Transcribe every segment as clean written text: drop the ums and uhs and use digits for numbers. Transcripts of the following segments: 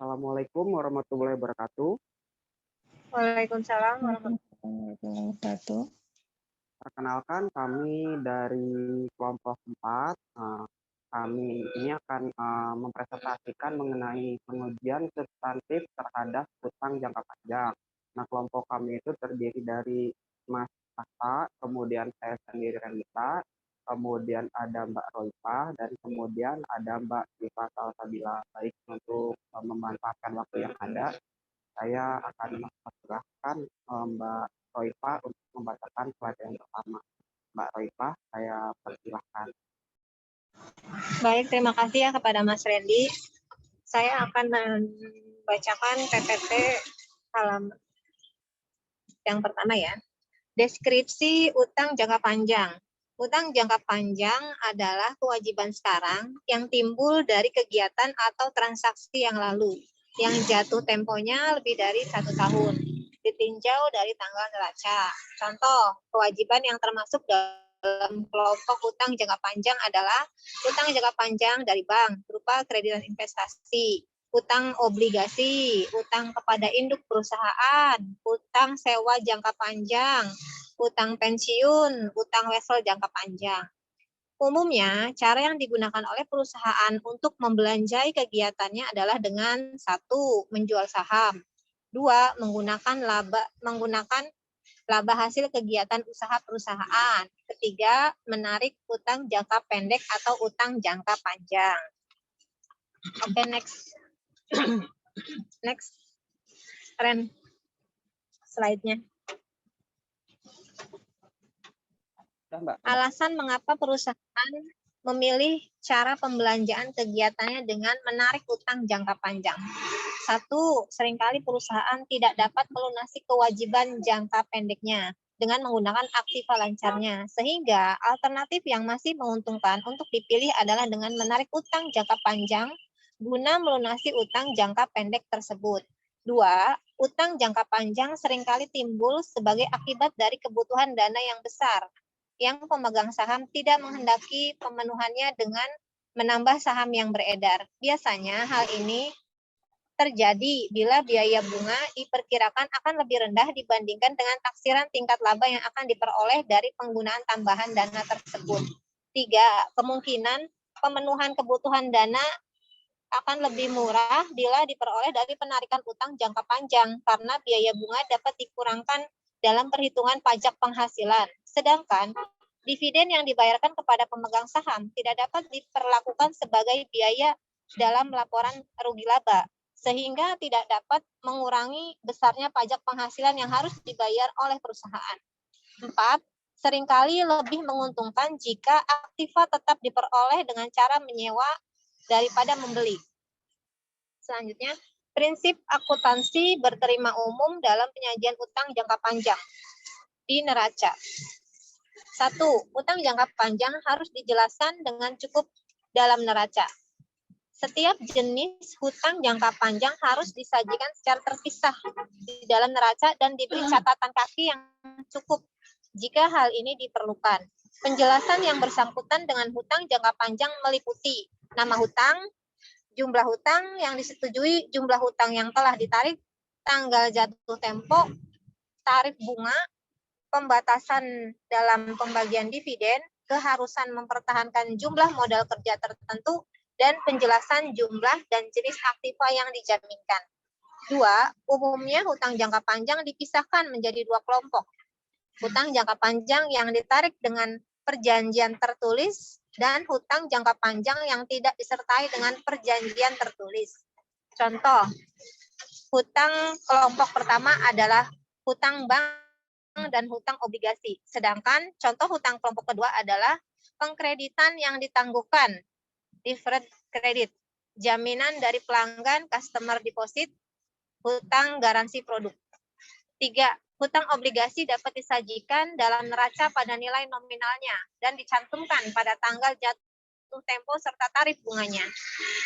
Assalamualaikum warahmatullahi wabarakatuh. Waalaikumsalam Warahmatullahi wabarakatuh. Perkenalkan kami dari kelompok 4. Kami ini akan mempresentasikan mengenai pengujian substantif terhadap hutang jangka panjang. Nah, kelompok kami itu terdiri dari Mas Asa, kemudian saya sendiri Renita, kemudian ada Mbak Roifah, dan kemudian ada Mbak Diva Salsabila. Baik, untuk memanfaatkan waktu yang ada, saya akan mempersilahkan Mbak Roifah untuk membacakan slide yang pertama. Mbak Roifah, saya persilahkan. Baik, terima kasih ya kepada Mas Randy. Saya akan membacakan PPT halaman yang pertama ya. Deskripsi utang jangka panjang. Utang jangka panjang adalah kewajiban sekarang yang timbul dari kegiatan atau transaksi yang lalu, yang jatuh temponya lebih dari 1 tahun, ditinjau dari tanggal neraca. Contoh, kewajiban yang termasuk dalam kelompok utang jangka panjang adalah utang jangka panjang dari bank berupa kreditan investasi, utang obligasi, utang kepada induk perusahaan, utang sewa jangka panjang, utang pensiun, utang wesel jangka panjang. Umumnya, cara yang digunakan oleh perusahaan untuk membelanjai kegiatannya adalah dengan 1. Menjual saham, 2. Menggunakan laba hasil kegiatan usaha perusahaan, 3. Menarik utang jangka pendek atau utang jangka panjang. Oke, next. Next. Ren, slide-nya. Alasan mengapa perusahaan memilih cara pembelanjaan kegiatannya dengan menarik utang jangka panjang. 1. Seringkali perusahaan tidak dapat melunasi kewajiban jangka pendeknya dengan menggunakan aktiva lancarnya, sehingga alternatif yang masih menguntungkan untuk dipilih adalah dengan menarik utang jangka panjang guna melunasi utang jangka pendek tersebut. 2. Utang jangka panjang seringkali timbul sebagai akibat dari kebutuhan dana yang besar, yang pemegang saham tidak menghendaki pemenuhannya dengan menambah saham yang beredar. Biasanya hal ini terjadi bila biaya bunga diperkirakan akan lebih rendah dibandingkan dengan taksiran tingkat laba yang akan diperoleh dari penggunaan tambahan dana tersebut. 3. Kemungkinan pemenuhan kebutuhan dana akan lebih murah bila diperoleh dari penarikan utang jangka panjang karena biaya bunga dapat dikurangkan dalam perhitungan pajak penghasilan. Sedangkan dividen yang dibayarkan kepada pemegang saham tidak dapat diperlakukan sebagai biaya dalam laporan rugi laba, sehingga tidak dapat mengurangi besarnya pajak penghasilan yang harus dibayar oleh perusahaan. 4. Seringkali lebih menguntungkan jika aktiva tetap diperoleh dengan cara menyewa daripada membeli. Selanjutnya, prinsip akuntansi berterima umum dalam penyajian utang jangka panjang di neraca. 1. Utang jangka panjang harus dijelaskan dengan cukup dalam neraca. Setiap jenis hutang jangka panjang harus disajikan secara terpisah di dalam neraca dan diberi catatan kaki yang cukup jika hal ini diperlukan. Penjelasan yang bersangkutan dengan hutang jangka panjang meliputi nama hutang, jumlah hutang yang disetujui, jumlah hutang yang telah ditarik, tanggal jatuh tempo, tarif bunga, pembatasan dalam pembagian dividen, keharusan mempertahankan jumlah modal kerja tertentu, dan penjelasan jumlah dan jenis aktiva yang dijaminkan. 2. Umumnya hutang jangka panjang dipisahkan menjadi 2 kelompok. Hutang jangka panjang yang ditarik dengan perjanjian tertulis dan hutang jangka panjang yang tidak disertai dengan perjanjian tertulis. Contoh, hutang kelompok pertama adalah hutang bank dan hutang obligasi. Sedangkan contoh hutang kelompok kedua adalah pengkreditan yang ditangguhkan, deferred credit, jaminan dari pelanggan, customer deposit, hutang garansi produk. 3. Hutang obligasi dapat disajikan dalam neraca pada nilai nominalnya dan dicantumkan pada tanggal jatuh tempo serta tarif bunganya.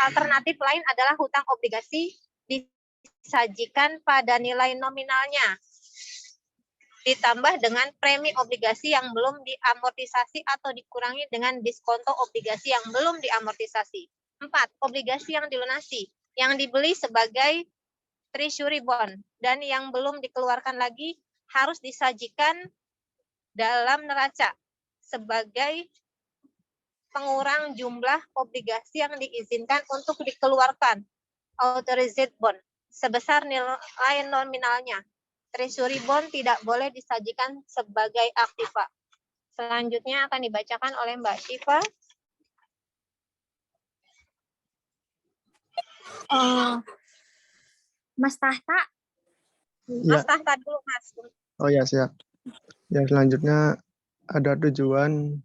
Alternatif lain adalah hutang obligasi disajikan pada nilai nominalnya ditambah dengan premi obligasi yang belum diamortisasi atau dikurangi dengan diskonto obligasi yang belum diamortisasi. 4. Obligasi yang dilunasi yang dibeli sebagai treasury bond dan yang belum dikeluarkan lagi harus disajikan dalam neraca sebagai pengurang jumlah obligasi yang diizinkan untuk dikeluarkan, authorized bond, sebesar nilai nominalnya. Treasury bond tidak boleh disajikan sebagai aktiva. Selanjutnya akan dibacakan oleh Mbak Syifa. Mas Tahta. Mas Tahta dulu, Mas. Oh ya, siap. Yang selanjutnya ada tujuan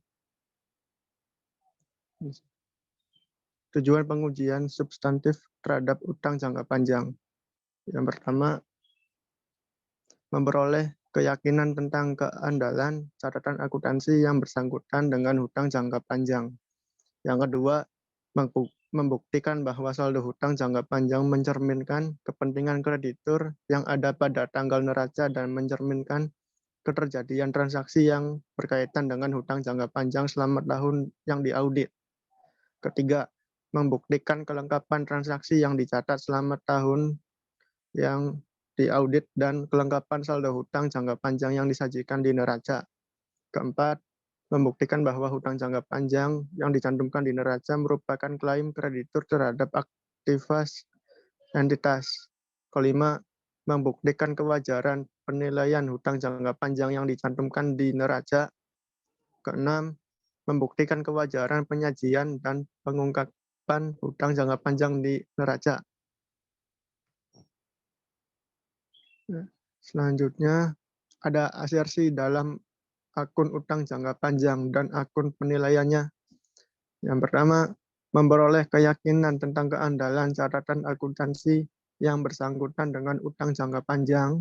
pengujian substantif terhadap utang jangka panjang. Yang pertama, memperoleh keyakinan tentang keandalan catatan akuntansi yang bersangkutan dengan hutang jangka panjang. Yang kedua, membuktikan bahwa saldo hutang jangka panjang mencerminkan kepentingan kreditur yang ada pada tanggal neraca dan mencerminkan keterjadian transaksi yang berkaitan dengan hutang jangka panjang selama tahun yang diaudit. Ketiga, membuktikan kelengkapan transaksi yang dicatat selama tahun yang diaudit dan kelengkapan saldo hutang jangka panjang yang disajikan di neraca. Keempat, membuktikan bahwa hutang jangka panjang yang dicantumkan di neraca merupakan klaim kreditur terhadap aktivitas entitas. Kelima, membuktikan kewajaran penilaian hutang jangka panjang yang dicantumkan di neraca. Keenam, membuktikan kewajaran penyajian dan pengungkapan hutang jangka panjang di neraca. Selanjutnya, ada asersi dalam akun utang jangka panjang dan akun penilaiannya. Yang pertama, memperoleh keyakinan tentang keandalan catatan akuntansi yang bersangkutan dengan utang jangka panjang.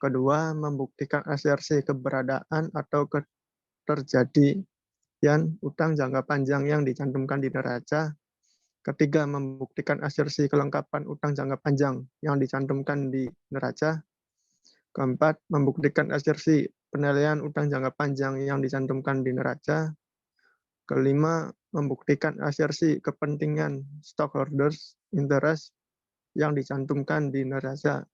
Kedua, membuktikan asersi keberadaan atau keterjadian utang jangka panjang yang dicantumkan di neraca. Ketiga, membuktikan asersi kelengkapan utang jangka panjang yang dicantumkan di neraca. Keempat, membuktikan asersi penilaian utang jangka panjang yang dicantumkan di neraca. Kelima, membuktikan asersi kepentingan stockholders interest yang dicantumkan di neraca.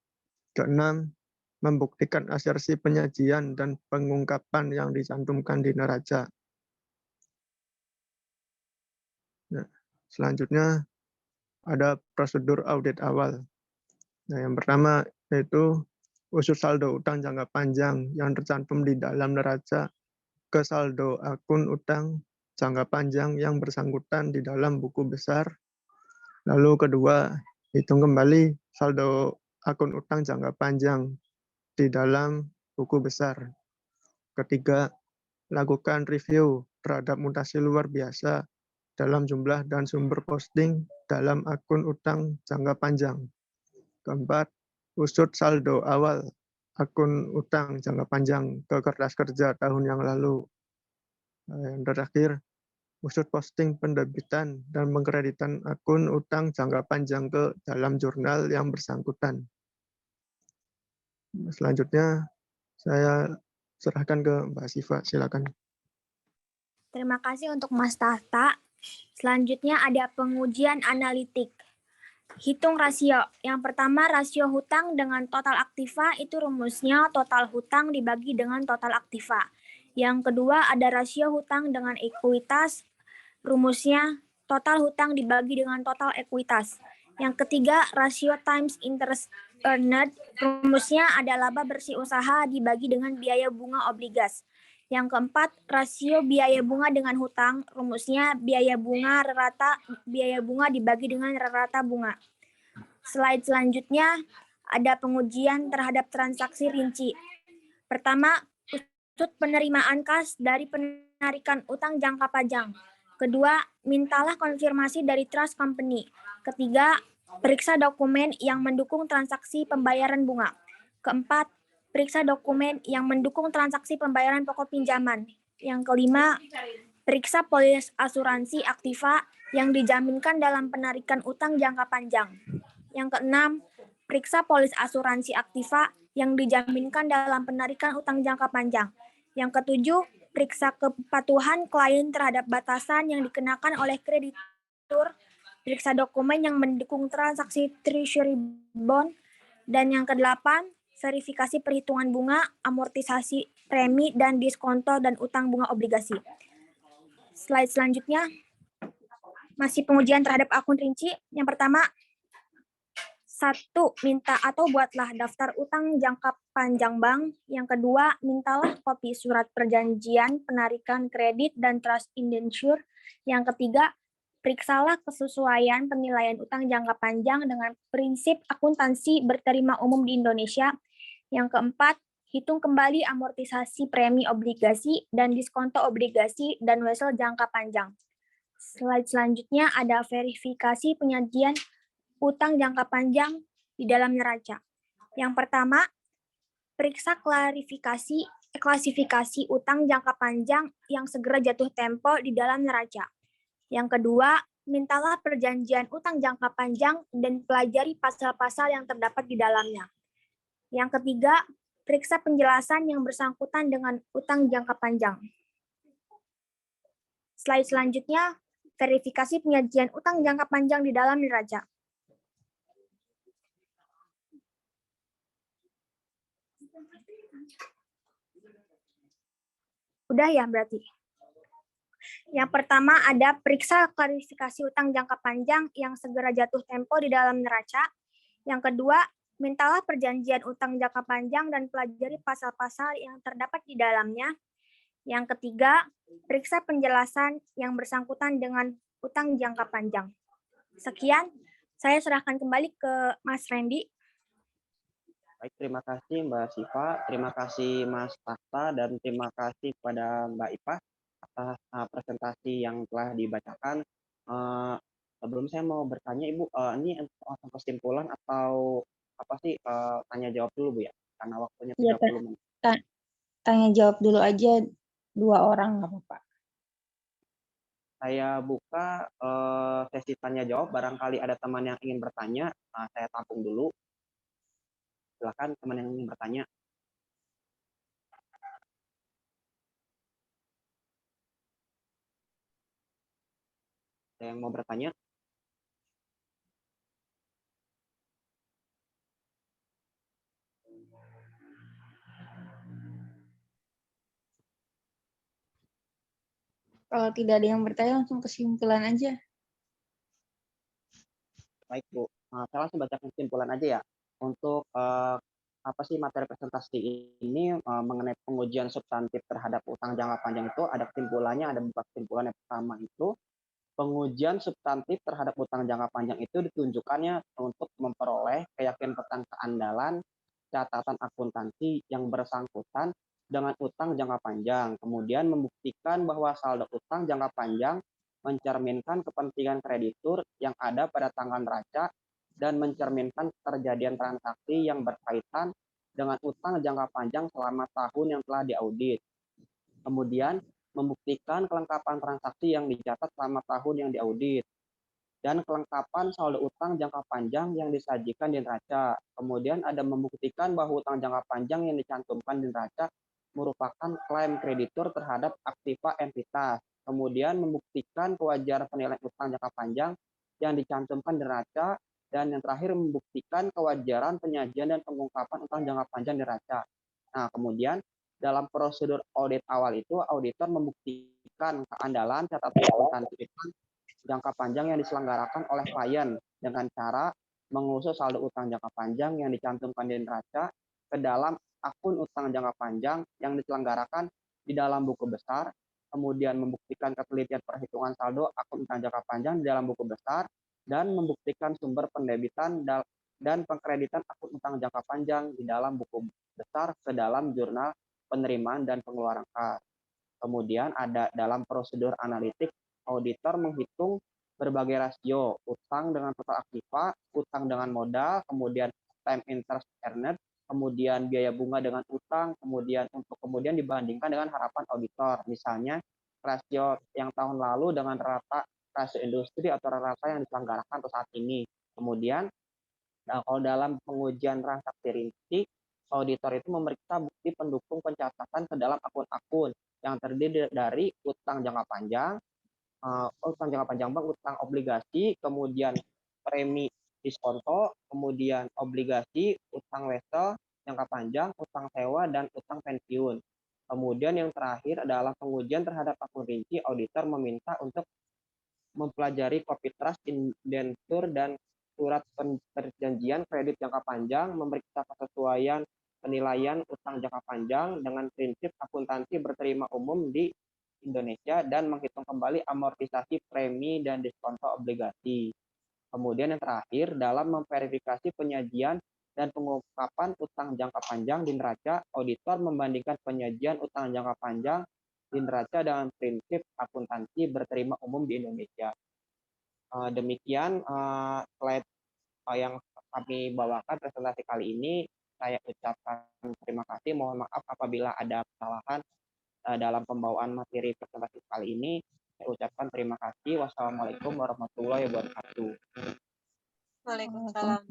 Keenam, membuktikan asersi penyajian dan pengungkapan yang dicantumkan di neraca. Nah, selanjutnya ada prosedur audit awal. Nah, yang pertama yaitu usut saldo utang jangka panjang yang tercantum di dalam neraca ke saldo akun utang jangka panjang yang bersangkutan di dalam buku besar. Lalu kedua, hitung kembali saldo akun utang jangka panjang di dalam buku besar. Ketiga, lakukan review terhadap mutasi luar biasa dalam jumlah dan sumber posting dalam akun utang jangka panjang. Keempat, usut saldo awal akun utang jangka panjang ke kertas kerja tahun yang lalu. Yang terakhir, usut posting pendebitan dan pengkreditan akun utang jangka panjang ke dalam jurnal yang bersangkutan. Selanjutnya, saya serahkan ke Mbak Syifa, silakan. Terima kasih untuk Mas Tahta. Selanjutnya ada pengujian analitik. Hitung rasio. Yang pertama, rasio hutang dengan total aktiva itu rumusnya total hutang dibagi dengan total aktiva. Yang kedua, ada rasio hutang dengan ekuitas. Rumusnya total hutang dibagi dengan total ekuitas. Yang ketiga, rasio times interest earned. Rumusnya ada laba bersih usaha dibagi dengan biaya bunga obligas. Yang keempat, rasio biaya bunga dengan hutang, rumusnya biaya bunga dibagi dengan rata bunga. Slide selanjutnya ada pengujian terhadap transaksi rinci. Pertama, usut penerimaan kas dari penarikan utang jangka panjang. Kedua, mintalah konfirmasi dari trust company. Ketiga, periksa dokumen yang mendukung transaksi pembayaran bunga. Keempat, periksa dokumen yang mendukung transaksi pembayaran pokok pinjaman. Yang kelima, periksa polis asuransi aktiva yang dijaminkan dalam penarikan utang jangka panjang. Yang keenam, periksa polis asuransi aktiva yang dijaminkan dalam penarikan utang jangka panjang. Yang ketujuh, periksa kepatuhan klien terhadap batasan yang dikenakan oleh kreditur periksa dokumen yang mendukung transaksi treasury bond. Dan yang ke-8, verifikasi perhitungan bunga, amortisasi premi, dan diskonto dan utang bunga obligasi. Slide selanjutnya, masih pengujian terhadap akun rinci. Yang pertama, 1. Minta atau buatlah daftar utang jangka panjang bank. Yang kedua, mintalah kopi surat perjanjian penarikan kredit dan trust indenture. Yang ketiga, periksalah kesesuaian penilaian utang jangka panjang dengan prinsip akuntansi berterima umum di Indonesia. Yang keempat, hitung kembali amortisasi premi obligasi dan diskonto obligasi dan wesel jangka panjang. Slide selanjutnya ada verifikasi penyajian utang jangka panjang di dalam neraca. Yang pertama, periksa klasifikasi utang jangka panjang yang segera jatuh tempo di dalam neraca. Yang kedua, mintalah perjanjian utang jangka panjang dan pelajari pasal-pasal yang terdapat di dalamnya. Yang ketiga, periksa penjelasan yang bersangkutan dengan utang jangka panjang. Slide selanjutnya, verifikasi penyajian utang jangka panjang di dalam neraca. Udah ya berarti? Yang pertama ada periksa klarifikasi utang jangka panjang yang segera jatuh tempo di dalam neraca. Yang kedua, mintalah perjanjian utang jangka panjang dan pelajari pasal-pasal yang terdapat di dalamnya. Yang ketiga, periksa penjelasan yang bersangkutan dengan utang jangka panjang. Sekian, saya serahkan kembali ke Mas Randy. Baik, terima kasih Mbak Siva, terima kasih Mas Tata, dan terima kasih kepada Mbak Ipa atas presentasi yang telah dibacakan. Sebelum saya mau bertanya, Ibu, ini untuk kesimpulan atau apa sih, tanya jawab dulu Bu ya, karena waktunya Iya, 30 menit. tanya jawab dulu aja 2 orang nggak apa-apa. Saya buka sesi tanya jawab, barangkali ada teman yang ingin bertanya, saya tampung dulu. Silakan teman yang ingin bertanya. Ada yang mau bertanya? Kalau tidak ada yang bertanya, langsung kesimpulan aja. Baik Bu, saya langsung baca kesimpulan aja ya. Untuk apa sih materi presentasi ini mengenai pengujian substantif terhadap utang jangka panjang itu ada kesimpulannya, ada beberapa kesimpulan. Yang pertama itu pengujian substantif terhadap utang jangka panjang itu ditunjukkannya untuk memperoleh keyakinan tentang keandalan catatan akuntansi yang bersangkutan dengan utang jangka panjang, kemudian membuktikan bahwa saldo utang jangka panjang mencerminkan kepentingan kreditur yang ada pada tanggal neraca dan mencerminkan terjadian transaksi yang berkaitan dengan utang jangka panjang selama tahun yang telah diaudit. Kemudian membuktikan kelengkapan transaksi yang dicatat selama tahun yang diaudit dan kelengkapan saldo utang jangka panjang yang disajikan di neraca. Kemudian ada membuktikan bahwa utang jangka panjang yang dicantumkan di neraca merupakan klaim kreditur terhadap aktiva entitas. Kemudian membuktikan kewajaran penilaian utang jangka panjang yang dicantumkan di neraca, dan yang terakhir membuktikan kewajaran penyajian dan pengungkapan utang jangka panjang di neraca. Nah, kemudian dalam prosedur audit awal itu auditor membuktikan keandalan catatan akuntansi jangka panjang yang diselenggarakan oleh klien dengan cara mengusung saldo utang jangka panjang yang dicantumkan di neraca ke dalam akun utang jangka panjang yang diselenggarakan di dalam buku besar, kemudian membuktikan ketelitian perhitungan saldo akun utang jangka panjang di dalam buku besar, dan membuktikan sumber pendebitan dan pengkreditan akun utang jangka panjang di dalam buku besar ke dalam jurnal penerimaan dan pengeluaran kas. Kemudian ada dalam prosedur analitik, auditor menghitung berbagai rasio, utang dengan total aktiva, utang dengan modal, kemudian time interest earned, kemudian biaya bunga dengan utang, kemudian dibandingkan dengan harapan auditor. Misalnya rasio yang tahun lalu dengan rata rasio industri atau rata yang diselenggarakan untuk saat ini. Kemudian kalau dalam pengujian transaksi rinci, auditor itu memeriksa bukti pendukung pencatatan ke dalam akun-akun yang terdiri dari utang jangka panjang, utang jangka panjang bank, utang obligasi, kemudian premi diskonto, kemudian obligasi, utang wesel jangka panjang, utang sewa, dan utang pensiun. Kemudian yang terakhir adalah pengujian terhadap akun rinci. Auditor meminta untuk mempelajari copy trust, indentur, dan surat perjanjian kredit jangka panjang, memeriksa kesesuaian penilaian utang jangka panjang dengan prinsip akuntansi berterima umum di Indonesia, dan menghitung kembali amortisasi premi dan diskonto obligasi. Kemudian yang terakhir, dalam memverifikasi penyajian dan pengungkapan utang jangka panjang di neraca, auditor membandingkan penyajian utang jangka panjang di neraca dengan prinsip akuntansi berterima umum di Indonesia. Demikian slide yang kami bawakan presentasi kali ini. Saya ucapkan terima kasih. Mohon maaf apabila ada kesalahan dalam pembawaan materi presentasi kali ini. Saya ucapkan terima kasih. Wassalamualaikum warahmatullahi wabarakatuh. Waalaikumsalam.